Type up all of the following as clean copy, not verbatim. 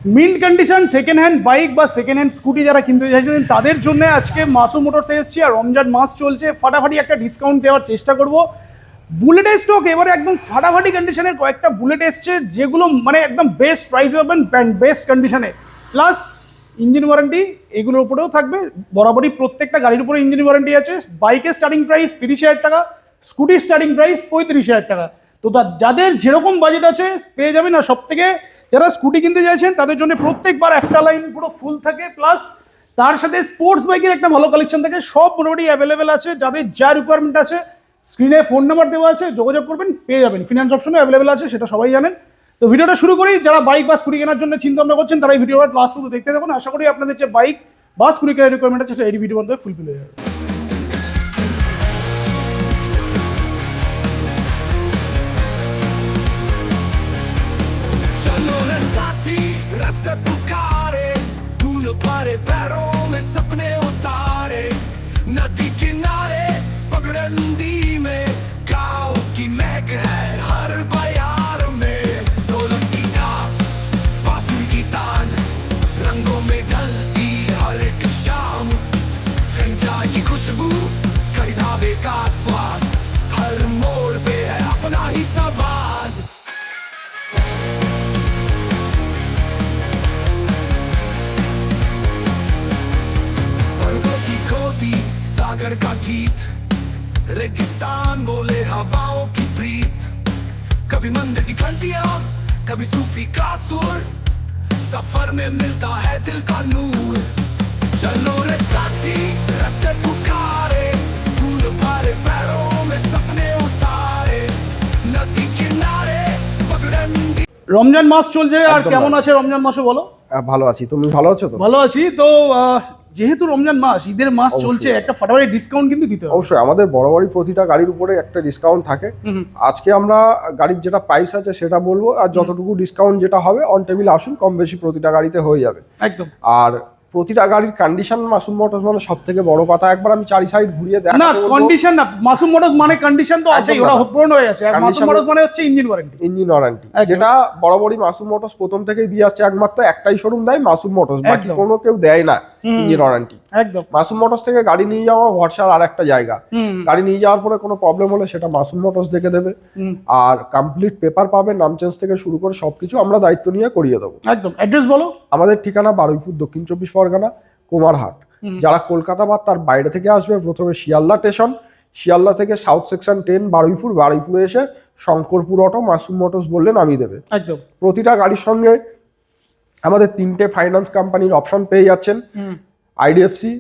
Mint condition second hand bike বা second hand scooty যারা কিনতে চাইছেন তাদের জন্য আজকে মাসুম মোটরসে এসেছি। আর রমজান মাস চলছে, ফাটাফাটি একটা ডিসকাউন্ট দেওয়ার চেষ্টা করব। বুলেটের স্টক এবারে একদম ফাটাফাটি কন্ডিশনের কয়েকটা বুলেট এসছে, যেগুলো মানে একদম বেস্ট প্রাইসে পাবেন, বেস্ট কন্ডিশনে, প্লাস ইঞ্জিন ওয়ারেন্টি এগুলোর উপরেও থাকবে। বরাবরই প্রত্যেকটা গাড়ির উপরে ইঞ্জিন ওয়ারেন্টি আছে। বাইকের স্টার্টিং প্রাইস 30,000 টাকা, স্কুটির স্টার্টিং প্রাইস 35,000 টাকা। তো যাদের যেরকম বাজেট আছে পেয়ে যাবেন। আর সব থেকে যারা স্কুটি কিনতে চাইছেন তাদের জন্য প্রত্যেকবার একটা লাইন পুরো ফুল থাকে, প্লাস তার সাথে স্পোর্টস বাইকের একটা ভালো কালেকশন থাকে। সব মোটামুটি অ্যাভেলেবেল আছে। যাদের যা রিকোয়ারমেন্ট আছে স্ক্রিনে ফোন নাম্বার দেওয়া আছে, যোগাযোগ করবেন, পেয়ে যাবেন। ফিনান্স অপশনও অ্যাভেলেবেল আছে, সেটা সবাই জানেন। তো ভিডিওটা শুরু করি। যারা বাইক বা স্কুটি কেনার জন্য চিন্তা ভাবনা করছেন তারা এই ভিডিওটা লাস্ট পর্যন্ত দেখতে থাকুন। আশা করি আপনাদের যে বাইক বা স্কুটি কেনার রিকোয়ারমেন্ট আছে সেটা এই ভিডিওর মধ্যে ফুলফিল হয়ে যাবে। रास्ते पुकारे धूल भरे पैरों में सपने उतारे नदी किनारे पगडंडी में गाँव की महक है हर बयार में ढोलक की थाप बांसुरी की तान रंगों में ढलती हर एक शाम चाय की खुशबू कई ढाबे का स्वाद हर मोड़ पे है अपना ही स्वाद सागर का गीत रेगिस्तान बोले हवाओं की प्रीत कभी मंदिर की घंटियां कभी सूफी का सुर सफर में मिलता है दिल का नूर चलो रे साथी रास्ते पुकारे धूल भरे पैरों में सपने उतारे नदी किनारे पगडंडी। রমজান মাস চলছে, আর কেমন আছে রমজান মাসে বলো? ভালো আছি, তুমি ভালো আছো তো? ভালো আছি। তো যেহেতু রমজান মাস, ঈদের মাস চলছে, একটা ফাটাফাটি ডিসকাউন্ট কিন্তু দিতে হবে। অবশ্যই, আমাদের বরাবরই প্রতিটা গাড়ির উপরে একটা ডিসকাউন্ট থাকে। আজকে আমরা গাড়ির যেটা প্রাইস আছে সেটা বলবো, আর যতটুকু ডিসকাউন্ট যেটা হবে অন টেবিল আসুন, কম বেশি প্রতিটা গাড়িতে হয়ে যাবে একদম। আর প্রতিটা গাড়ির কন্ডিশন মাসুম মোটরস মানে সব থেকে বড় কথা। একবার আমি চারি সাইড ঘুরিয়ে না, কন্ডিশন না, মাসুম মোটরস মানে কন্ডিশন তো আছে, ওটা পূর্ণ হয়ে আছে। আর মাসুম মোটরস মানে হচ্ছে ইঞ্জিন ওয়ারেন্টি। ইঞ্জিন ওয়ারেন্টি যেটা বরাবরই মাসুম মোটরস প্রথম থেকেই দিয়ে আসছে। একমাত্র একটাই শোরুম দেয়, মাসুম মোটরস, বাকি কোনো কেউ দেয় না ইঞ্জিন ওয়ারেন্টি। একদম। মাসুম মোটরস থেকে গাড়ি নিয়ে যাওয়া ভরসার আর একটা জায়গা। গাড়ি নিয়ে যাওয়ার পরে কোনো প্রবলেম হলে সেটা মাসুম মোটরস দেখে দেবে, আর কমপ্লিট পেপার পাবে, নাম চেঞ্জ থেকে শুরু করে সবকিছু আমরা দায়িত্ব নিয়ে করিয়ে দেবো। একদম। অ্যাড্রেস বলো। আমাদের ঠিকানা বারুইপুর, দক্ষিণ 24 পরগনা, কুমারহাট। যারা কলকাতা বা তার বাইরে থেকে আসবে প্রথমে শিয়ালদা স্টেশন, শিয়ালদা থেকে সাউথ সেকশন 10 বারুইপুর, বারুইপুরে এসে শঙ্করপুর অটো মাসুম মোটরস বললে নামিয়ে দেবে। একদম। প্রতিটা গাড়ির সঙ্গে আমাদের 3টে ফাইন্যান্স কোম্পানির অপশন পেয়ে যাচ্ছেন। আইডিএফসি,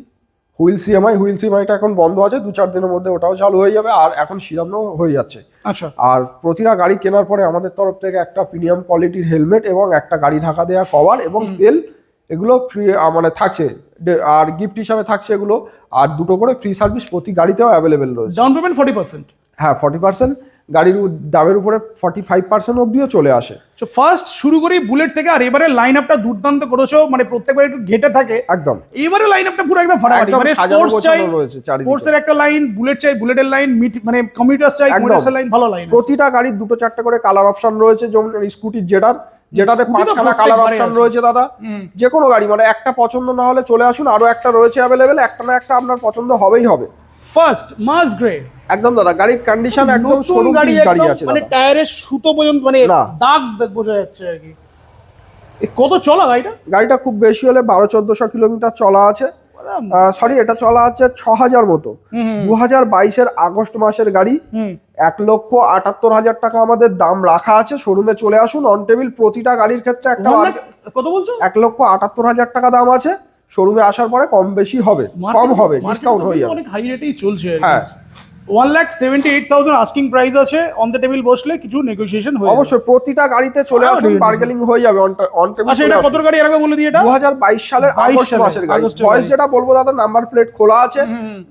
হুইল সিএমআই, হুইল সিএমআইটা এখন বন্ধ আছে, 2-4 দিনের মধ্যে ওটাও চালু হয়ে যাবে, আর এখন শিরামও হয়ে যাচ্ছে। আচ্ছা। আর প্রতিটা গাড়ি কেনার পরে আমাদের তরফ থেকে একটা প্রিমিয়াম কোয়ালিটির হেলমেট এবং একটা গাড়ি ঢাকা দেওয়া কভার এবং তেল, এগুলো ফ্রি মানে থাকছে, আর গিফট হিসাবে থাকছে এগুলো। আর 2টো করে ফ্রি সার্ভিস প্রতি গাড়িতেও অ্যাভেলেবেল রয়েছে। Down payment 40%। হ্যাঁ, 40%। গাড়ির দামের উপরে 45% অবধিও চলে আসে। তো ফার্স্ট শুরু করি বুলেট থেকে। আর এবারে লাইন আপটা দুর্দান্ত করেছো, মানে প্রত্যেকবার একটু ঘেটে থাকে। একদম। এবারে লাইন আপটা পুরো একদম ফাটাফাটি, মানে স্পোর্টস চাই, স্পোর্টসের একটা লাইন, বুলেট চাই, বুলেটের লাইন, মানে কমিউটার চাই, কমিউটারের লাইন, ভালো লাইন। প্রতিটা গাড়ির 2-4টে করে কালার অপশন রয়েছে, যেমন স্কুটির যেটাতে 5খানা কালার অপশন রয়েছে দাদা। যে কোনো গাড়ি মানে একটা পছন্দ না হলে চলে আসুন, আরো একটা রয়েছে অ্যাভেলেবেল, একটা না একটা আপনার পছন্দ হবেই হবে। ফার্স্ট মাস গ্রে একদম দাদা, গাড়ির কন্ডিশন একদম শোরুম পিস গাড়ি আছে, মানে টায়ারের সুতো পর্যন্ত মানে দাগ বোঝা যাচ্ছে আর কি। কত চলা গাড়িটা খুব বেশি হলে 1200-1400 কিলোমিটার চলা আছে। সরি, এটা চলা আছে 6000 মতো। 2022-এর আগস্ট মাসের গাড়ি। 1,78,000 টাকা আমাদের দাম রাখা আছে। শোরুমে চলে আসুন, অন টেবিল প্রতিটা গাড়ির ক্ষেত্রে একটা। কত বলছো? 1,78,000 টাকা দাম আছে। শোরুমে আসার পরে কম বেশি হবে, কম হবে, ডিসকাউন্ট হয়ে যাবে। অনেক হাই রেটেই চলছে। হ্যাঁ, 1,78,000 আস্কিং প্রাইস আছে। অন দ্য টেবিল বসলে কিছু নেগোসিয়েশন হয়ে যাবে। অবশ্যই প্রতিটা গাড়িতে চলে আসুন, বার্গেনিং হয়ে যাবে অন টেবিল। আচ্ছা, এটা কত গাড়ি এর আগে বলে দিই? এটা 2022 সালের আগস্ট মাসের গাড়ি। ভয়েস যেটা বলবো দাদা, নাম্বার প্লেট খোলা আছে,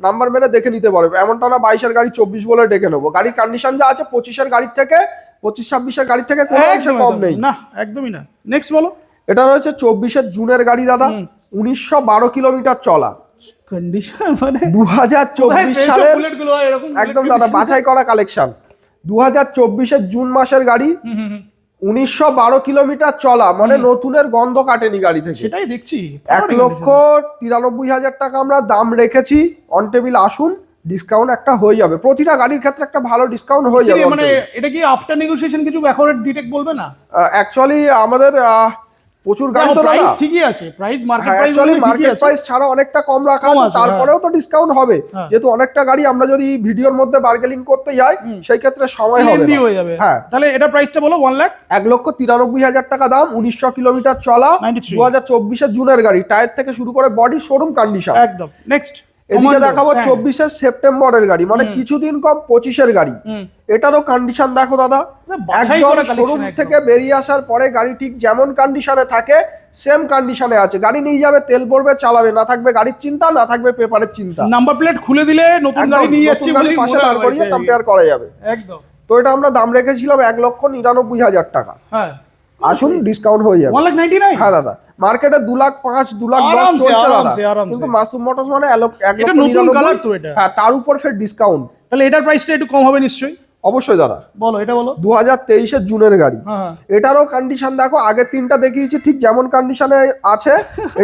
নাম্বার মেরে দেখে নিতে পারবে। এমনটা না 22-এর গাড়ি 24 বলে ডেকে নেবো। গাড়ির কন্ডিশন যা আছে 25-এর গাড়ির থেকে, 25-26-এর গাড়ির থেকে কোনো অংশে কম নেই। না, একদমই না। নেক্সট বলো। এটা রয়েছে 24-এর জুনের গাড়ি দাদা, 1912 কিলোমিটার চলা। কন্ডিশন মানে 2024 সালের একদম দাদা বাছাই করা কালেকশন। 2024-এর জুন মাসের গাড়ি, 1912 কিলোমিটার চলা, মানে নতুনের গন্ধ কাটেনি গাড়ি থেকে। সেটাই দেখছি 1,93,000 টাকা আমরা দাম রেখেছি। অন টেবিল আসুন, ডিসকাউন্ট একটা হয়ে যাবে, প্রতিটা গাড়ির ক্ষেত্রে একটা ভালো ডিসকাউন্ট হয়ে যাবে। মানে এটা কি আফটার নেগোসিয়েশন কিছু এখনো ডিটেক্ট বলবে না? অ্যাকচুয়ালি আমাদের প্রচুর গাড়ি তো প্রাইস ঠিকই আছে, price market price actually market price ছাড়া অনেকটা কম রাখা আছে, তারপরেও তো ডিসকাউন্ট হবে, যেহেতু অনেকটা গাড়ি আমরা যদি ভিডিওর মধ্যে বার্গেনিং করতে যাই সেই ক্ষেত্রে সময় হবে না। হয়ে যাবে। হ্যাঁ, তাহলে এটা প্রাইসটা বলো। 1,93,000 টাকা দাম, 1900 কিলোমিটার চলা, 2024 জুনের গাড়ি, টায়ার থেকে শুরু করে বডি শোরুম কন্ডিশন একদম। নেক্সট এদিকে দেখাবো 24 সেপ্টেম্বরের গাড়ি, মানে কিছুদিন কম 25 গাড়ি। এটারও কন্ডিশন দেখো দাদা, একদম শোরুম থেকে বেরিয়ে আসার পরে গাড়ি ঠিক যেমন কন্ডিশনে থাকে সেম কন্ডিশনে আছে। গাড়ি নিয়ে যাবে, তেল পড়বে, চালাবে, না থাকবে গাড়ির চিন্তা, না থাকবে পেপারের চিন্তা। নাম্বার প্লেট খুলে দিলে নতুন গাড়ি নিয়ে যাচ্ছি বলি পাশে দাঁড় করিয়ে কম্পেয়ার করা যাবে। একদম। তো এটা আমরা দাম রেখেছিলাম 1,99,000 টাকা। হ্যাঁ, আসুন ডিসকাউন্ট হয়ে যাবে। 1,99,000। হ্যাঁ দাদা, মার্কেটে 2,05,000 2,10,000 চলছে দাদা, কিন্তু মাসুম মোটরস মানে এটা নতুন কালার তো এটা। হ্যাঁ, তার উপর ফের ডিসকাউন্ট। তাহলে এটার প্রাইসটা একটু কম হবে নিশ্চয়ই? অবশ্যই দাদা। বলো, এটা বলো। 2023 জুনের গাড়ি। হ্যাঁ, এটারও কন্ডিশন দেখো, আগের তিনটা দেখিয়েছি ঠিক যেমন কন্ডিশনে আছে,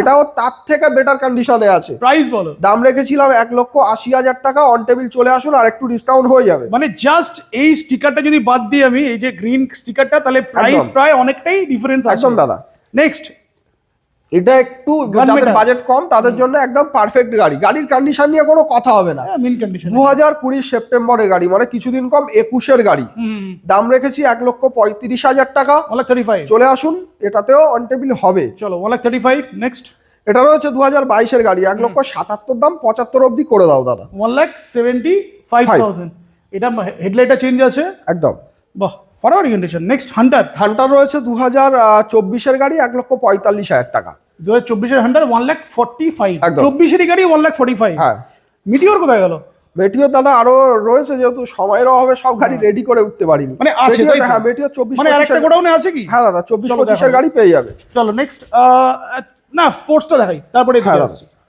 এটাও তার থেকে বেটার কন্ডিশনে আছে। প্রাইস বলো। দাম রেখেছিলাম 1,80,000 টাকা। অন টেবিল চলে আসুন, আর একটু ডিসকাউন্ট হয়ে যাবে। মানে জাস্ট এই স্টিকারটা যদি বাদ দিই আমি, এই যে গ্রিন স্টিকারটা, তাহলে প্রাইস প্রায় অনেকটাই ডিফারেন্স আছে। একদম দাদা। নেক্সট, এটা একটু যাদের বাজেট কম তাদের জন্য একদম পারফেক্ট গাড়ি। গাড়ির কন্ডিশন নিয়ে কোনো কথা হবে না। Mint condition. 2020 সেপ্টেম্বরের গাড়ি, মানে কিছুদিন কম 21 গাড়ি। দাম রেখেছি 1,35,000 টাকা। 1,35,000 চলে আসুন, এটাতেও অন টেবিল হবে। চলো 1,35,000। নেক্সট, এটা রয়েছে 2022 গাড়ি, 1,77,000 দাম, 75 অব্দি করে দাও দাদা। 1,75,000। এটা হেডলাইটটা চেঞ্জ আছে একদম। বাহ, ফরওয়ার্ড কন্ডিশন। নেক্সট, হান্টার রয়েছে 2024 গাড়ি, 1,45,000 টাকা। 2024 হান্টার 1,45,000। একদম। 24 গাড়ি 1,45,000। হ্যাঁ। মিটিওর কোথায় গেল? মেটিও দাদা আরো রয়েছে, যেহেতু সময়ের অভাবে সব গাড়ি রেডি করে উঠতে পারিনি। মানে আছে, তাই তো? হ্যাঁ, মেটিও 24 মানে আরেকটা গোডাউনে আছে কি? হ্যাঁ দাদা, 24-25 গাড়ি পেয়ে যাবে। চলো নেক্সট, না স্পোর্টসটা দেখাই, তারপরে হ্যাঁ,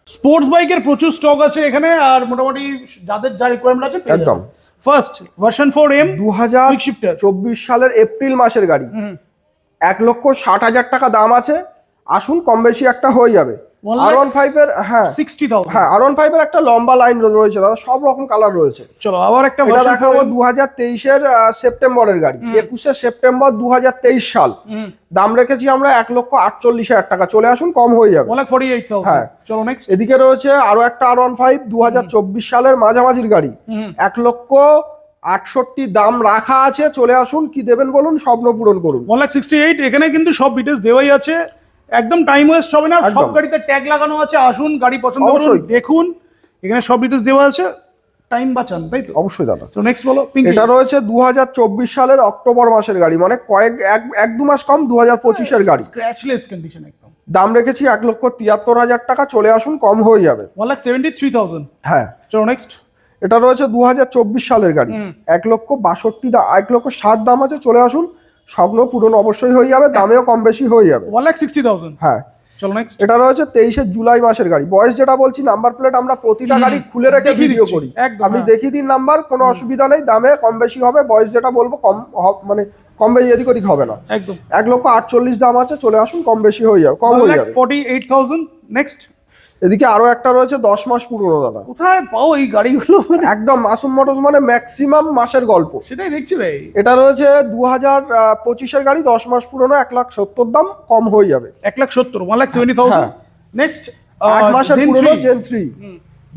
স্পোর্টস বাইকের প্রচুর স্টক আছে এখানে, আর মোটামুটি যাদের যা রিকোয়ারমেন্ট আছে একদম। ফার্স্ট ভার্সন 4M 2024 সালের এপ্রিল মাসের গাড়ি, 1,60,000 টাকা দাম আছে। আসুন, কম বেশি একটা হয়ে যাবে। R15 এর, হ্যাঁ 60,000। হ্যাঁ, R15 এর একটা লম্বা লাইন রয়েছে দাদা, সব রকম কালার রয়েছে। চলো আবার একটা এটা দেখাবো 2023 সেপ্টেম্বরের গাড়ি, 21 সেপ্টেম্বর 2023 সাল। দাম রেখেছি আমরা 1,48,000 টাকা। চলে আসুন, কম হয়ে যাবে। 1,48,000। হ্যাঁ। চলো নেক্সট, এদিকে রয়েছে আরো একটা R15 2024 সালের মাঝামাঝির গাড়ি, 1,68,000 দাম রাখা আছে। চলে আসুন, কি দেবেন বলুন, স্বপ্ন পূরণ করুন। 1,68,000। এখানে কিন্তু সব ডিটেলস দেওয়াই আছে, একদম টাইম ওয়েস্ট হবে না। সব গাড়িতে ট্যাগ লাগানো আছে। আসুন, গাড়ি পছন্দ করুন, দেখুন, এখানে সব ডিটেলস দেওয়া আছে। টাইম বাঁচান, তাই তো? অবশ্যই দাদা। তো নেক্সট বলো। এটা রয়েছে 2024 সালের অক্টোবর মাসের গাড়ি, মানে এক দু মাস কম, 2025 গাড়ি, স্ক্র্যাচলেস কন্ডিশন একদম। দাম রেখেছি 1,73,000 টাকা। চলে আসুন, কম হয়ে যাবে। 1,73,000। হ্যাঁ। চলো নেক্সট, এটা রয়েছে 2024 সালের গাড়ি, 1,62,000 দাম আছে। চলে আসুন, স্বপ্ন পূরণ অবশ্যই হয়ে যাবে, দামেও কম বেশি হয়ে যাবে। 1,60,000। হ্যাঁ। চলো নেক্সট, এটা রয়েছে 23 জুলাই মাসের গাড়ি। বয়স যেটা বলছি, নাম্বার প্লেট আমরা প্রতিটা গাড়ি খুলে রেখে ভিডিও করি, আপনি দেখিয়ে দিন নাম্বার, কোনো অসুবিধা নেই। দামে কম বেশি হবে, বয়স যেটা বলবো মানে কম বেশি এদিক ওদিক হবে না। একদম। 1,48,000 দাম আছে। চলে আসুন, কম বেশি হয়ে যাবে, কম হয়ে যাবে। 1,48,000। নেক্সট, এদিকে আরো একটা রয়েছে 10 মাস পুরনো দাদা। কোথায় পাও এই গাড়িগুলো? একদম মাসুম মোটরস, মানে ম্যাক্সিমাম মাসের গল্প। সেটাই দেখছি ভাই। এটা রয়েছে 2025 গাড়ি, 10 মাস পুরনো, 1,70,000 দাম, কম হয়ে যাবে। 1,70,000, 1,70,000। নেক্সট, 8 মাসের পুরনো জেন 3,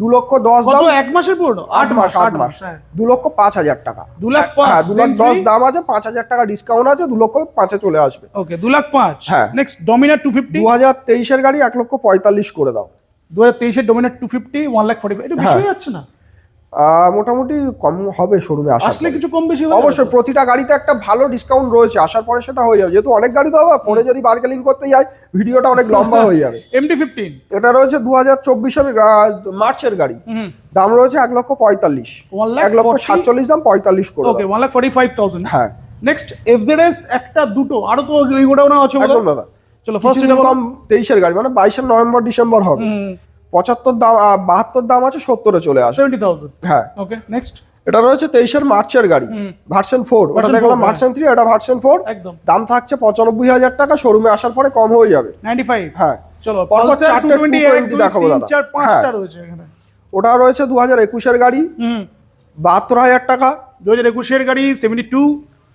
2,10,000 দাম। 1 মাসের পুরনো? 8 মাস। 2,05,000 টাকা। 2,05,000। হ্যাঁ, 2,10,000 দাম আছে, 5,000 টাকা ডিসকাউন্ট আছে, 2,05,000 চলে আসবে। ওকে, 2,05,000। হ্যাঁ। নেক্সট, ডমিনার 250। 2023 গাড়ি, 1,45,000 করে দাও। 2023 ডমিনার 250, 1,45,000। এটা বেশি হয়ে যাচ্ছে না? মোটামুটি কম হবে শোরুমে আসলে কিছু কম বেশি হবে অবশ্যই। প্রতিটা গাড়িতে একটা ভালো ডিসকাউন্ট রয়েছে, আসার পরে সেটা হয়ে যাবে, যেহেতু অনেক গাড়ি দাদা, ফোনে যদি বার্গেনিং করতে যাই ভিডিওটা অনেক লম্বা হয়ে যাবে। MT-15। এটা রয়েছে 2024 মার্চের গাড়ি, দাম রয়েছে 1,45,000। 1,47,000 দাম, 45 করে। ওকে, 1,45,000। হ্যাঁ। নেক্সট, FZS একটা দুটো, আরো তো ওই গোডাউনে আছে বলো। একদম দাদা। চলো ফার্স্ট এটা বলো। 23 গাড়ি, মানে 22 নভেম্বর ডিসেম্বর হবে। 75 দাম, 72 দাম আছে, 70 চলে আসে। 70,000। হ্যাঁ। ওকে, নেক্সট, এটা রয়েছে 23-এর মার্চের গাড়ি, ভার্সন 4। ওটা Version দেখলাম 4, ভার্সন 3, এটা ভার্সন 4। একদম দাম থাকছে 95,000 টাকা, শোরুমে আসার পরে কম হয়ে যাবে। 95। হ্যাঁ, চলো পরপর পালসার চারটে 220 1 2 দেখাবো 3 দাদা। 4 5টা হ্যাঁ। রয়েছে এখানে। ওটা রয়েছে 2021-এর গাড়ি, 72,000 টাকা। 2021 এর গাড়ি 72।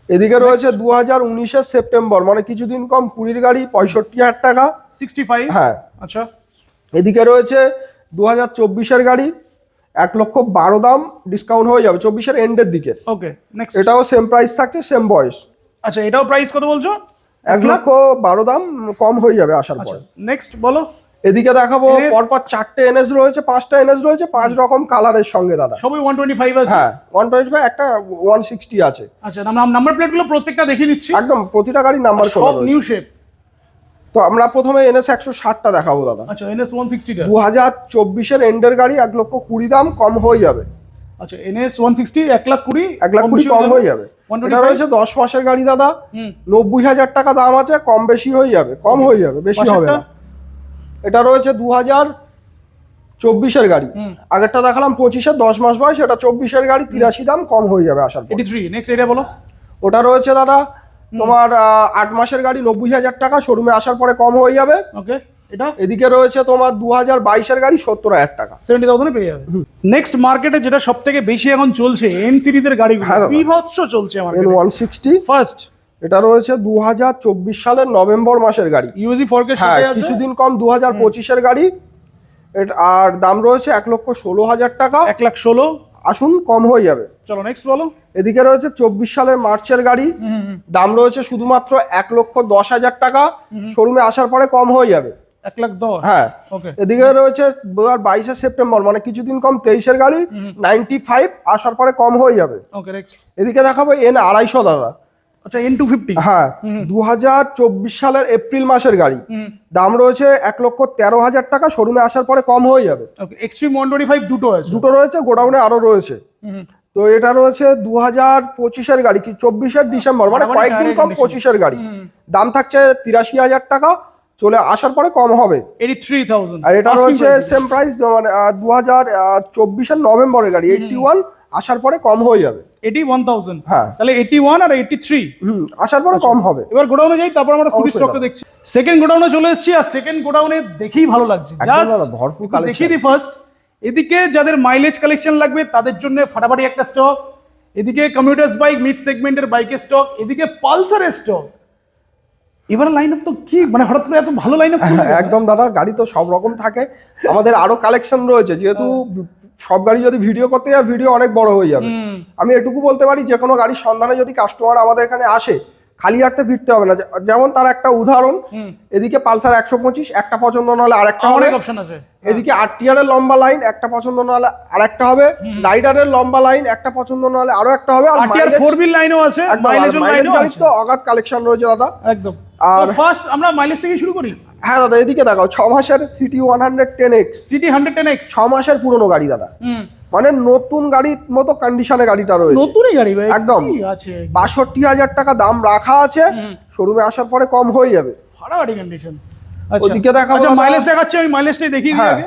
এদিকে রয়েছে 2019-এর সেপ্টেম্বর, মানে কিছুদিন কম, 20-এর গাড়ি 65,000 টাকা। 65। হ্যাঁ। আচ্ছা এদিকে রয়েছে 2024-এর গাড়ি, 1,12,000 দাম, ডিসকাউন্ট হয়ে যাবে 24-এর এন্ডের দিকে। Okay next. এটাও সেম প্রাইস থাকছে, সেম বয়স। আচ্ছা এটাও প্রাইস কত বলছো? 1,12,000 দাম, কম হয়ে যাবে আসার আচ্ছা পর। নেক্সট বলো। এদিকে দেখাবো NS পরপর 4টে এনএস রয়েছে, 5টা এনএস রয়েছে, 5 রকম কালারের সঙ্গে দাদা। সবই 125 আছে। হ্যাঁ, 125, একটা 160 আছে। আচ্ছা নাম্বার প্লেট গুলো প্রত্যেকটা দেখিয়ে দিচ্ছি, একদম প্রতিটা গাড়ি নাম্বার করা সব রয়েছে। New shape. তো আমরা প্রথমে এনএস 160টা দেখাবো দাদা। আচ্ছা NS 160 টা। 2024-এর এন্ডের গাড়ি, 1,20,000 দাম, কম হয়ে যাবে। আচ্ছা NS 160 1,20,000 1,20,000 কম হয়ে যাবে। এটা রয়েছে 10 মাসের গাড়ি দাদা, 90,000 টাকা দাম আছে, কম বেশি হয়ে যাবে, কম হয়ে যাবে, বেশি হবে না। এটা রয়েছে 2024-এর গাড়ি, আগেরটা দেখালাম 25-এর, 10 মাস বয়স। এটা 24-এর গাড়ি, 83 দাম, কম হয়ে যাবে আসার পর। 83। নেক্সট এটা বলো। ওটা রয়েছে দাদা তোমার 8 মাসের গাড়ি, 90,000 টাকা, শোরুমে আসার পরে কম হয়ে যাবে। ওকে এটা এদিকে রয়েছে তোমার 2022-এর গাড়ি, 70,000 টাকা। 70,000 এ পেয়ে যাবে। নেক্সট মার্কেটে যেটা সবথেকে বেশি এখন চলছে এন সিরিজের গাড়িগুলো, হ্যাঁ দাদা। বিভৎস চলছে মার্কেটে। N160 ফার্স্ট এটা রয়েছে 2024 সালের নভেম্বর মাসের গাড়ি। ইউজি 4K হ্যাঁ, সাথে আছে। কিছুদিন কম, 2025-এর গাড়ি। আর দাম রয়েছে 1,16,000 টাকা। 1,16,000। আসুন, কম হয়ে যাবে। চলো নেক্সট বলো। এদিকে রয়েছে 24 সালের মার্চের গাড়ি, দাম রয়েছে শুধুমাত্র 1,10,000 টাকা, শোরুমে আসার পরে কম হয়ে যাবে। 1,10,000। হ্যাঁ। ওকে এদিকে রয়েছে 22 সেপ্টেম্বর, মানে কিছুদিন কম, 23-এর গাড়ি, 95, আসার পরে কম হয়ে যাবে। Okay next. এদিকে দেখাবো N250 দাদা। আচ্ছা N250। হ্যাঁ, 2024 সালের এপ্রিল মাসের গাড়ি, দাম রয়েছে 1,13,000 টাকা, শোরুমে আসার পরে কম হয়ে যাবে। ওকে এক্সট্রিম 125 দুটো আছে। দুটো রয়েছে, গোডাউনে আরো রয়েছে। তো এটা রয়েছে 2025-এর গাড়ি, কি 24-এর ডিসেম্বর, মানে মোটামুটি কয়েকদিন কম, condition। 25-এর গাড়ি, দাম থাকছে 83,000 টাকা, চলে আসার পরে কম হবে। 83,000। আর এটা রয়েছে সেম প্রাইস, মানে 2024-এর নভেম্বরের গাড়ি, 81, আসার পরে কম হয়ে যাবে। 81,000। হ্যাঁ। তাহলে 81 আর 83। আসার পরে কম হবে। এবার গোডাউনে যাই, তারপর আমরা স্কুটি অবশ্যই স্টকটা দেখছি। সেকেন্ড গোডাউনে চলে এসেছি, আর সেকেন্ড গোডাউনে দেখেই ভালো লাগছে। একদম জাস্ট দাদা, ভরপুর collection। দেখিয়ে দিই ফার্স্ট। এদিকে যাদের মাইলেজ কালেকশন লাগবে তাদের জন্য ফাটাফাটি একটা স্টক, এদিকে কমিউটার্স বাইক, মিড সেগমেন্টের বাইকের স্টক, এদিকে পালসারের স্টক। এবার লাইন আপ তো কি, মানে হঠাৎ করে এত ভালো লাইন আপ। একদম দাদা, গাড়ি তো সব রকম থাকে, আমাদের আরো কালেকশন রয়েছে, যেহেতু সব গাড়ি যদি ভিডিও করতে যায়, ভিডিও অনেক বড় হয়ে যাবে। আমি এটুকু বলতে পারি, যে কোনো গাড়ির সন্ধানে যদি কাস্টমার আমাদের এখানে আসে, খালি হাতে ফিরতে হবে না। যেমন তার একটা উদাহরণ, এদিকে পালসার 125, একটা পছন্দ না হলে আরেকটা হবে। অনেক অপশন আছে। এদিকে RTR এর লম্বা লাইন, একটা পছন্দ না হলে আরেকটা হবে। রাইডারের লম্বা লাইন, একটা পছন্দ না হলে আরো একটা হবে। আর RTR 4 লাইনও আছে, মাইলেজের লাইনও আছে। তো অগাধ কালেকশন রয়েছে দাদা। একদম। আর আর ফার্স্ট আমরা মাইলেজ থেকে শুরু করি। হ্যাঁ দাদা, এদিকে দেখাও, 6 মাসের সিটি 110X, সিটি 110X 6 মাসের পুরনো গাড়ি দাদা, মানে নতুন গাড়ির মতো কন্ডিশনে গাড়িটা রয়েছে। নতুনই গাড়ি ভাই, একদম। কি আছে? 62,000 টাকা দাম রাখা আছে, শোরুমে আসার পরে কম হয়ে যাবে। ফাটাফাটি কন্ডিশন। আচ্ছা ওদিকে দেখাবো আচ্ছা দাদা। মাইলেজ দেখাচ্ছি, আমি মাইলেজটাই দেখিয়ে দিই হ্যাঁ, আগে।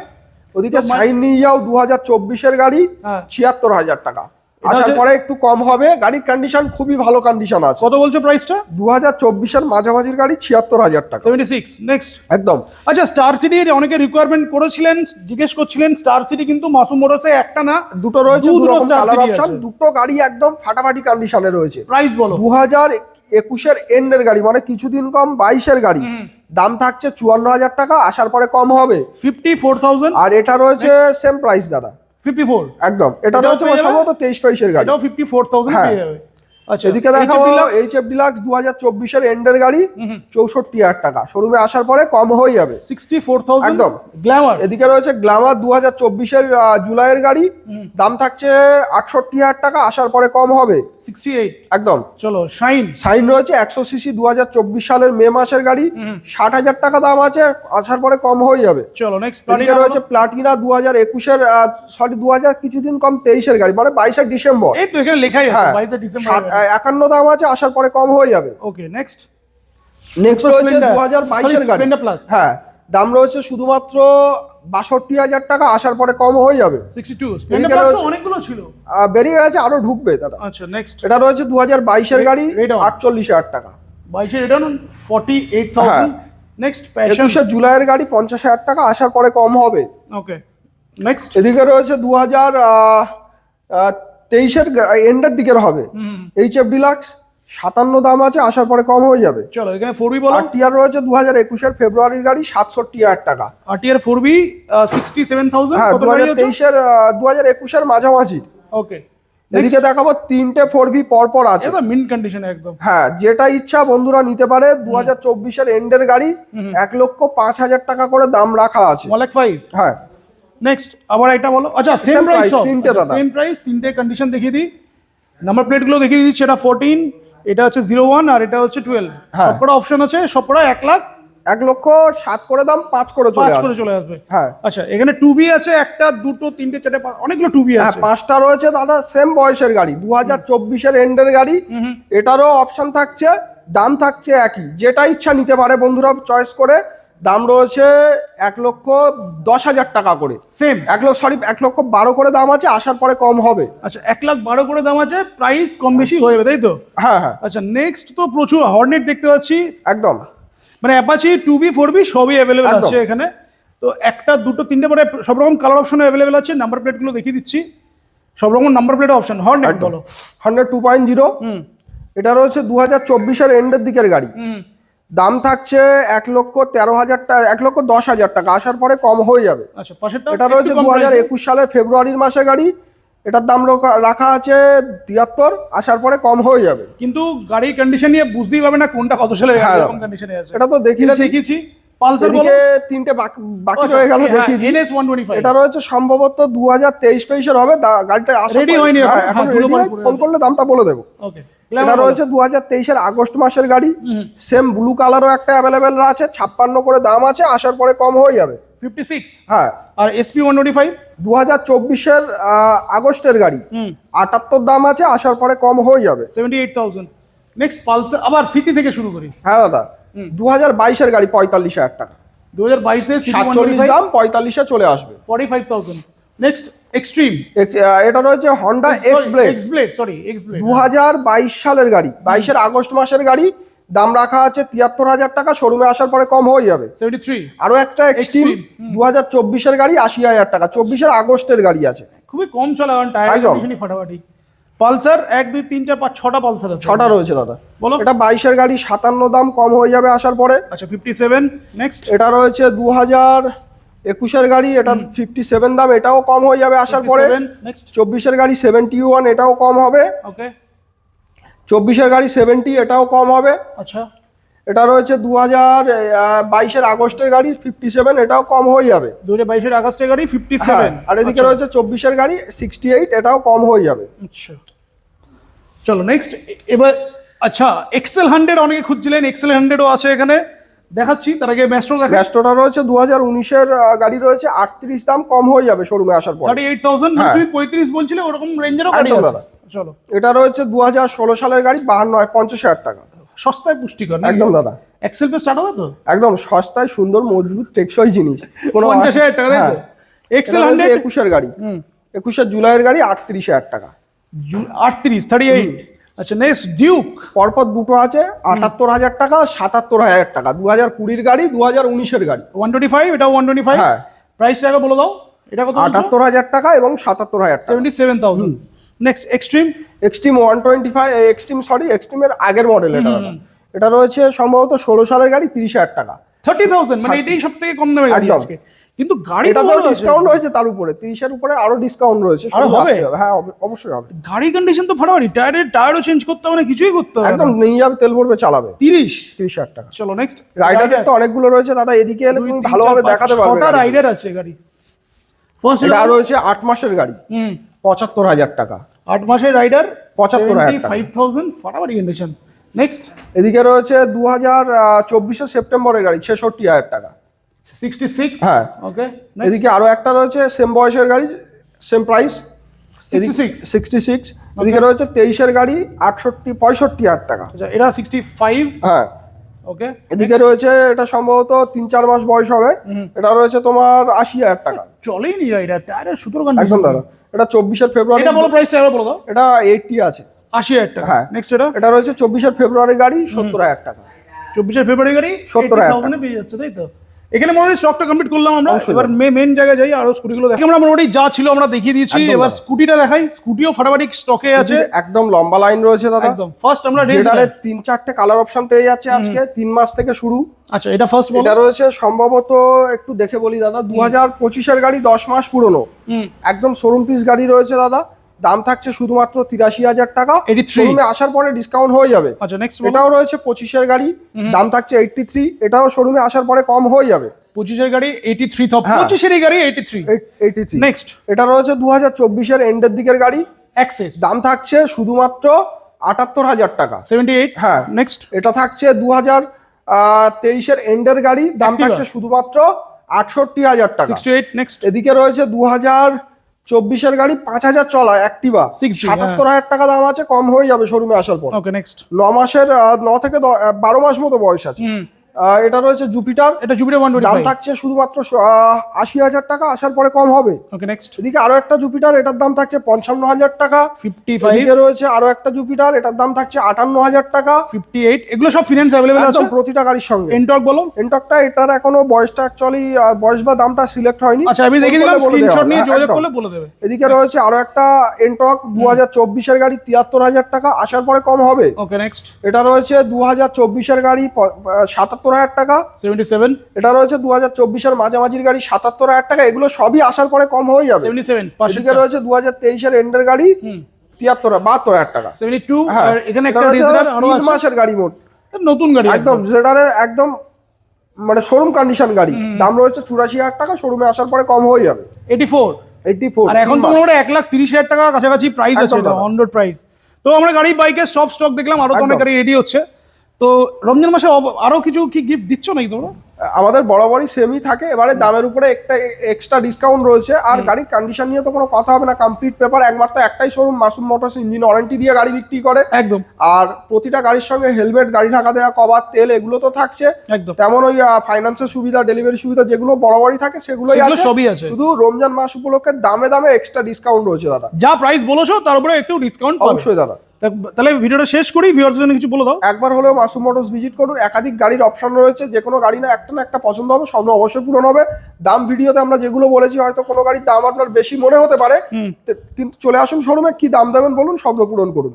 ওদিকে সাইন নিয়ে যাও, 2024-এর গাড়ি, হ্যাঁ। 76,000 টাকা, এটা আসার হচ্ছে- পরে একটু কম হবে। গাড়ির কন্ডিশন খুবই ভালো কন্ডিশন আছে। কত বলছো প্রাইসটা? 2024-এর মাঝামাঝির গাড়ি, 76,000 টাকা। 76। নেক্সট। একদম। আচ্ছা স্টার সিটির অনেকে রিকোয়ারমেন্ট করেছিলেন, জিজ্ঞেস করছিলেন। স্টার সিটি কিন্তু মাসুম মোটরসে একটা না, দুটো রয়েছে, দুটো দু রকম Star কালার City অপশন, আছে। দুটো গাড়ি একদম ফাটাফাটি কন্ডিশনে রয়েছে। প্রাইস বলো। 2021-এর এন্ডের গাড়ি, মানে কিছুদিন কম, 22-এর গাড়ি, দাম থাকছে 54,000 টাকা, আসার পরে কম হবে। 54,000। আর এটা রয়েছে সেম প্রাইস দাদা, 54। একদম। এটা এটাও রয়েছে পেয়ে যাবে? সম্ভবত 23-22-এর গাড়ি। এটাও 54,000 হ্যাঁ। পেয়ে যাবে। আচ্ছা এদিকে দেখাও HF ডিলাক্স 2024-এর এন্ডের গাড়ি, 64,000 টাকা, শোরুমে আসার পরে কম হয়ে যাবে। 64,000। একদম। গ্ল্যামার। এদিকে রয়েছে গ্ল্যামার 2024-এর জুলাইয়ের গাড়ি, দাম থাকছে 68,000 টাকা, আসার পরে কম হবে। 68। একদম। চলো শাইন। সাইন রয়েছে 100cc 2024 সালের মে মাসের গাড়ি, 60,000 টাকা দাম আছে, আসার পরে কম হয়ে যাবে। চলো নেক্সট। এদিকে রয়েছে প্লাটিনা 2021-এর, সরি 2000 কিছুদিন কম, 23-এর গাড়ি, মানে 22 ডিসেম্বর। এই তো এখানে লেখাই আছে হ্যাঁ, 22 ডিসেম্বর। 51 দাম আছে, আসার পরে কম হয়ে যাবে। Okay next. নেক্সট রয়েছে Splendor। 2022-এর Sorry, গাড়ি। Splendor Plus। হ্যাঁ, দাম রয়েছে শুধুমাত্র 62,000 টাকা, আসার পরে কম হয়ে যাবে। 62 স্প্লেন্ডার এদিকে প্লাস তো রয়েছে- অনেকগুলো ছিল। বেরিয়ে গেছে, আরো ঢুকবে দাদা। আচ্ছা নেক্সট এটা রয়েছে 2022-এর গাড়ি, Red on। 48,000 টাকা। 22 এর রিটার্ন 48,000। নেক্সট প্যাশন 21শে জুলাইয়ের গাড়ি 50,000 টাকা, আসার পরে কম হবে। ওকে নেক্সট এদিকে রয়েছে 2023-এর এন্ডের দিকের হবে, এইচএফ ডিলাক্স 57 দাম আছে, আসার পরে কম হয়ে যাবে। চলো এখানে 4B বলো। আর টিআর রয়েছে 2021-এর ফেব্রুয়ারির গাড়ি 67,000 টাকা। RTR 4B 67,000 হ্যাঁ, কত গাড়ি হচ্ছে? 2021-এর মাঝামাঝি। ওকে এদিকে দেখাবো 3টে 4B পরপর আছে। এটা মিন কন্ডিশনে একদম। হ্যাঁ, যেটা ইচ্ছা বন্ধুরা নিতে পারে। 2024-এর এন্ডের গাড়ি, 1,05,000 টাকা করে দাম রাখা আছে। 1,05,000। হ্যাঁ, নেক্সট আবার এটা বলো। আচ্ছা সেম Same প্রাইস price, তিনটে দাদা। সেম প্রাইস, তিনটে কন্ডিশন দেখিয়ে দিই, নাম্বার প্লেট গুলো দেখিয়ে দিচ্ছি। এটা 14, এটা হচ্ছে 01 আর এটা হচ্ছে 12। হ্যাঁ। সবকটা অপশন আছে, সবকটা 1,07,000 করে দাম, 5 করে চলে 5 আসবে। করে চলে আসবে। হ্যাঁ। আচ্ছা এখানে 2B আছে, একটা দুটো তিনটে চারটে অনেকগুলো 2B হ্যাঁ, আছে। 5টা রয়েছে দাদা, সেম বয়সের গাড়ি, 2024-এর এন্ডের গাড়ি। এটারও অপশন থাকছে, দাম থাকছে একই, যেটা ইচ্ছা নিতে পারে বন্ধুরা চয়েস করে। দাম রয়েছে 1,10,000 টাকা করে। সেম 1,12,000 করে দাম আছে, আসার পরে কম হবে। আচ্ছা 1,12,000 করে দাম আছে, প্রাইস কম বেশি হয়ে যাবে তাই তো? হ্যাঁ হ্যাঁ, আচ্ছা নেক্সট তো প্রচুর হর্নেট দেখতে পাচ্ছি, একদম। মানে অ্যাপাচি 2B 4B সবই অ্যাভেলেবেল একদম। আছে এখানে। তো একটা দুটো তিনটে পরে সব রকম কালার অপশন অ্যাভেলেবেল আছে। নাম্বার প্লেটগুলো দেখিয়ে দিচ্ছি, সব রকম নাম্বার প্লেট অপশন। হর্নেট বলো। 102.0, এটা রয়েছে 2024-এর এন্ডের দিকের গাড়ি। দাম থাকছে 1,13,000 টাকা, 1,10,000 টাকা, আসার পরে কম হয়ে যাবে। আচ্ছা পাশেরটা এটা রয়েছে 2021 সালের ফেব্রুয়ারির মাসে গাড়ি। এটার দাম রাখা আছে 73, আসার পরে কম হয়ে যাবে। কিন্তু গাড়ির কন্ডিশন নিয়ে বুঝতেই পারবে না কোনটা কত সালের হ্যাঁ, এরকম কন্ডিশনে আছে। এটা তো এটা দেখিয়েছি। দেখিয়েছি। পালসার বলো। এদিকে 3টে বাকি রয়ে গেল, দেখিয়ে দিই। NS 125 এটা রয়েছে সম্ভবত 2023-24-এর হবে। গাড়িটা Ready হয়নি এখন। এখন হ্যাঁ, রেডি ধুলো নেই, পড়ে ফোন করলে দামটা বলে দেবো। ওকে এটা রয়েছে 2023-এর আগস্ট মাসের গাড়ি, সেম ব্লু কালারও একটা অ্যাভেলেবেল আছে, 56 করে দাম আছে, আসার পরে কম হয়ে যাবে। 56। হ্যাঁ, আর SP 125 2024-এর আগস্টের গাড়ি, 78 দাম আছে, আসার পরে কম হয়ে যাবে। 78,000। নেক্সট পালসার, আবার সিটি থেকে শুরু করি। হ্যাঁ দাদা, 2022-এর গাড়ি 45,000 টাকা, 2022 এর সিটি 47 দাম, 45-এ চলে আসবে। 45,000। Next Xtreme. এটা রয়েছে Honda X Blade, sorry X Blade 2022 সালের গাড়ি, 22-এর আগস্ট মাসের গাড়ি। দাম রাখা আছে 73,000 টাকা, শোরুমে আসার পরে কম হয়ে যাবে। 73। আরো একটা এক্সট্রিম 2024-এর গাড়ি, 80,000 টাকা, 24-এর আগস্টের গাড়ি আছে। খুবই কম চলা, কারণ টায়ার একদম। কন্ডিশনই ফাটাফাটি। পালসার 1 2 3 4 5 6টা পালসার আছে। 6টা রয়েছে দাদা। বলো। এটা 22-এর গাড়ি, 57 দাম, কম হয়ে যাবে আসার পরে। আচ্ছা 57। নেক্সট এটা রয়েছে 2021-এর গাড়ি, এটা 57 দাম, এটাও কম হয়ে যাবে আসার পরে। নেক্সট 24-এর গাড়ি 71, এটাও কম হবে। ওকে 24-এর গাড়ি 70, এটাও কম হবে। আচ্ছা এটা রয়েছে 2022-এর আগস্টের গাড়ি 57, এটাও কম হয়ে যাবে। 2022 এর আগস্টের গাড়ি 57। হ্যাঁ, আর এদিকে রয়েছে 24-এর গাড়ি 68, এটাও কম হয়ে যাবে। আচ্ছা চলো নেক্সট এবার। আচ্ছা এক্সেল 100 অনেকে খুঁজছিলেন, এক্সেল 100ও আছে এখানে, দেখাচ্ছি। তার আগে ম্যাস্ট্রো দেখা। ম্যাস্ট্রোটা রয়েছে 2019-এর গাড়ি রয়েছে 38 দাম, কম হয়ে যাবে শোরুমে আসার পর। 38,000। হ্যাঁ। তুমি 35 বলছিলে, ওরকম রেঞ্জেরও গাড়ি একদম আছে। দাদা। চলো এটা রয়েছে 2016 সালের গাড়ি, 50,000 টাকা। সস্তায় পুষ্টিকর। একদম দাদা, এক্সেল পে স্টার্ট হবে তো একদম সস্তায় সুন্দর মজবুত টেকসই জিনিস। 50,000 টাকা তাই তো? এক্সেল 100 21-এর গাড়ি, 21-এর জুলাইয়ের গাড়ি 38,000 টাকা। 38। আচ্ছা নেক্সট ডিউক। পরপর দুটো আছে, 78,000 টাকা, 77,000 টাকা। 2020-এর গাড়ি, 2019-এর গাড়ি। 125, এটা 125। হ্যাঁ, প্রাইস টাকা বলে দাও। এটা কত? 78,000 টাকা এবং 77,000 টাকা। 77,000। Next extreme. এক্সট্রিম 125, এক্সট্রিমের আগের মডেল এটা দাদা। এটা রয়েছে সম্ভবত 16 সালের গাড়ি, 30,000 টাকা। 30,000, মানে এটাই সবথেকে কম দামের গাড়ি একদম। আজকে। কিন্তু গাড়ি তো এটা তো ভালো আছে। ডিসকাউন্ট রয়েছে তার উপরে, 30-এর উপরে আরো ডিসকাউন্ট রয়েছে। আরো শুধু হবে? আসতে হ্যাঁ, অবশ্যই হবে। গাড়ি কন্ডিশন তো ফাটাফাটি, টায়ারও চেঞ্জ করতে হবে না, কিছুই করতে হবে না। একদম নিয়ে যাবে, তেল ভরবে, চালাবে। 30,000 টাকা। চলো নেক্সট রাইডারের তো অনেকগুলো রয়েছে দাদা, এদিকে এলে তুমি ভালোভাবে দেখাতে পারবে। 6টা রাইডার আছে গাড়ি। ফার্স্ট এটা রয়েছে 8 মাসের গাড়ি, 75,000 টাকা। 8 মাসের রাইডার 75,000 টাকা। 75,000 ফাটাফাটি কন্ডিশন। নেক্সট এদিকে রয়েছে 2024-এর সেপ্টেম্বরের গাড়ি, 66,000 টাকা। 66। হ্যাঁ। ওকে এদিকে আরো একটা রয়েছে সেম বয়সের গাড়ি, সেম প্রাইস, 66। এদিকে রয়েছে 23-এর গাড়ি, 65,000 টাকা। আচ্ছা এটা 65। হ্যাঁ, ওকে, এদিকে রয়েছে এটা সম্ভবত 3-4 মাস বয়স হবে, এটা রয়েছে তোমার 80,000 টাকা। চলেই নি এটা, টায়ারের সুতোর একদম কন্ডিশন। দাদা, এটা 24 ফেব্রুয়ারি। এটা বলো প্রাইস, এটা বলো দাও। এটা 80 আছে, 80,000 টাকা। হ্যাঁ। নেক্সট এটা এটা রয়েছে 24 ফেব্রুয়ারি গাড়ি, 70,000 টাকা। 24 ফেব্রুয়ারি গাড়ি 70,000 80,000 পেয়ে যাচ্ছে, তাই তো? এখানে মোটামুটি স্টকটা কমপ্লিট করলাম আমরা। অবশ্যই। এবার মেন জায়গায় যাই, আরো স্কুটিগুলো দেখি। আমরা মোটামুটি যা ছিল আমরা দেখিয়ে দিয়েছি, একদম এবার দাদা। স্কুটিটা দেখাই। স্কুটিও ফাটাফাটি স্টকে আছে একদম লম্বা লাইন রয়েছে দাদা। একদম। ফার্স্ট আমরা যেটারে 3-4টে কালার অপশন পেয়ে যাচ্ছে আজকে, 3 মাস থেকে শুরু। আচ্ছা, এটা ফার্স্ট বলো। এটা রয়েছে সম্ভবত, একটু দেখে বলি দাদা, 2025 গাড়ি, 10 মাস পুরনো, একদম শোরুম পিস গাড়ি রয়েছে দাদা। দাম থাকছে শুধুমাত্র 83,000 টাকা। 83 শোরুমে আসার পরে ডিসকাউন্ট হয়ে যাবে। আচ্ছা, নেক্সট এটাও রয়েছে 25 গাড়ি, দাম থাকছে 83, এটাও শোরুমে আসার পরে কম হয়ে যাবে। 25 গাড়ি 83 তো হ্যাঁ। 25 গাড়ি 83। 83 নেক্সট এটা রয়েছে 2024 এন্ডের দিকের গাড়ি, অ্যাক্সেস দাম থাকছে শুধুমাত্র 78,000 টাকা। 78। হ্যাঁ। নেক্সট এটা থাকছে 2023 এন্ডের গাড়ি, দাম Activa। থাকছে শুধুমাত্র 68,000 টাকা। 68। নেক্সট এদিকে রয়েছে 2024 গাড়ি, 5,000 চলা অ্যাক্টিভা, 6G, 77,000 টাকা দাম আছে, কম হয়ে যাবে শোরুমে আসার পর। ওকে, নেক্সট 9 মাসের 9 থেকে 12 মাস মতো বয়স আছে। এটা রয়েছে জুপিটার, এটা জুপিটার দাম 125। থাকছে শুধুমাত্র 80,000 টাকা, আসার পরে কম হবে। ওকে, নেক্সট এদিকে আরো একটা জুপিটার, এটার দাম থাকছে 55,000 টাকা। 55। এদিকে রয়েছে আরো একটা জুপিটার, এটার দাম থাকছে 58,000 টাকা। 58। এগুলো সব ফিনান্স अवेलेबल আছে একদম প্রতিটা গাড়ির সঙ্গে। এনটক বলো। এনটকটা, এটার এখনো বয়সটা অ্যাকচুয়ালি বয়স বা দামটা সিলেক্ট হয়নি। আচ্ছা, আমি দেখে দিলাম, বলে দেওয়া স্ক্রিনশট হবে। নিয়ে যোগাযোগ একদম। করলে বলে দেবে। এদিকে রয়েছে আরো একটা এনটক 2024 গাড়ি, 73,000 টাকা, আসার পরে কম হবে। ওকে, নেক্সট এটা রয়েছে 2024 গাড়ি, 77,000 টাকা। 77। এটা রয়েছে 2024 মাঝামাঝির গাড়ি, 77,000 টাকা। এগুলো সবই আসার পরে কম হয়ে যাবে। 77 এদিকে রয়েছে 2023 এন্ডের গাড়ি, 72,000 টাকা। 72। হ্যাঁ। আর এখানে এটা একটা রয়েছে রেজার আরো 3 আছে, মাসের গাড়ি মোট, নতুন গাড়ি একদম জেডারের, একদম মানে শোরুম কন্ডিশন গাড়ি, দাম রয়েছে 84,000 টাকা, শোরুমে আসার পরে কম হয়ে যাবে। 84। 84। আর এখন তো মোটামুটি 1,30,000 টাকা কাছাকাছি প্রাইস আছে, একদম এটা দাদা। On road price. তো আমরা গাড়ি বাইকের সব স্টক দেখলাম, আরো তো অনেক একদম। গাড়ি রেডি হচ্ছে। তো রমজান মাসে আরো কিছু কি গিফট দিচ্ছ নাকি তোমরা? আমাদের বরাবরই সেমই থাকে, এবারে দামের উপরে একটা এক্সট্রা ডিসকাউন্ট রয়েছে। আর গাড়ির কন্ডিশন নিয়ে তো কোনো কথা হবে না, কমপ্লিট পেপার। একমাত্র একটাই showroom, Masum motors, engine warranty দিয়ে গাড়ি বিক্রি করে। একদম আর প্রতিটা গাড়ির সঙ্গে হেলমেট, গাড়ি ঢাকা দেওয়া, কভার, তেল, এগুলো তো থাকছে। একদম। তেমন ওই ফাইন্যান্সের সুবিধা, ডেলিভারি সুবিধা যেগুলো বরাবরই থাকে সেগুলোই সেগুলো আছে, সবই আছে। শুধু রমজান মাস উপলক্ষে দামে দামে এক্সট্রা ডিসকাউন্ট রয়েছে দাদা। যা প্রাইস বলেছো তার উপরে একটু ডিসকাউন্ট পাবে। অবশ্যই দাদা। তাহলে ভিডিওটা শেষ করি, ভিউয়ারদের জন্য কিছু বলে দাও। একবার হলেও মাসুম মোটরস ভিজিট করুন, একাধিক গাড়ির অপশন রয়েছে, যে কোনো গাড়ি না একটা পছন্দ হবে, স্বপ্ন অবশ্যই পূরণ হবে। দাম ভিডিওতে আমরা যেগুলো বলেছি, হয়তো কোনো গাড়ির দাম আপনার বেশি মনে হতে পারে, কিন্তু চলে আসুন শোরুমে, কি দাম দেবেন বলুন, স্বপ্ন পূরণ করুন।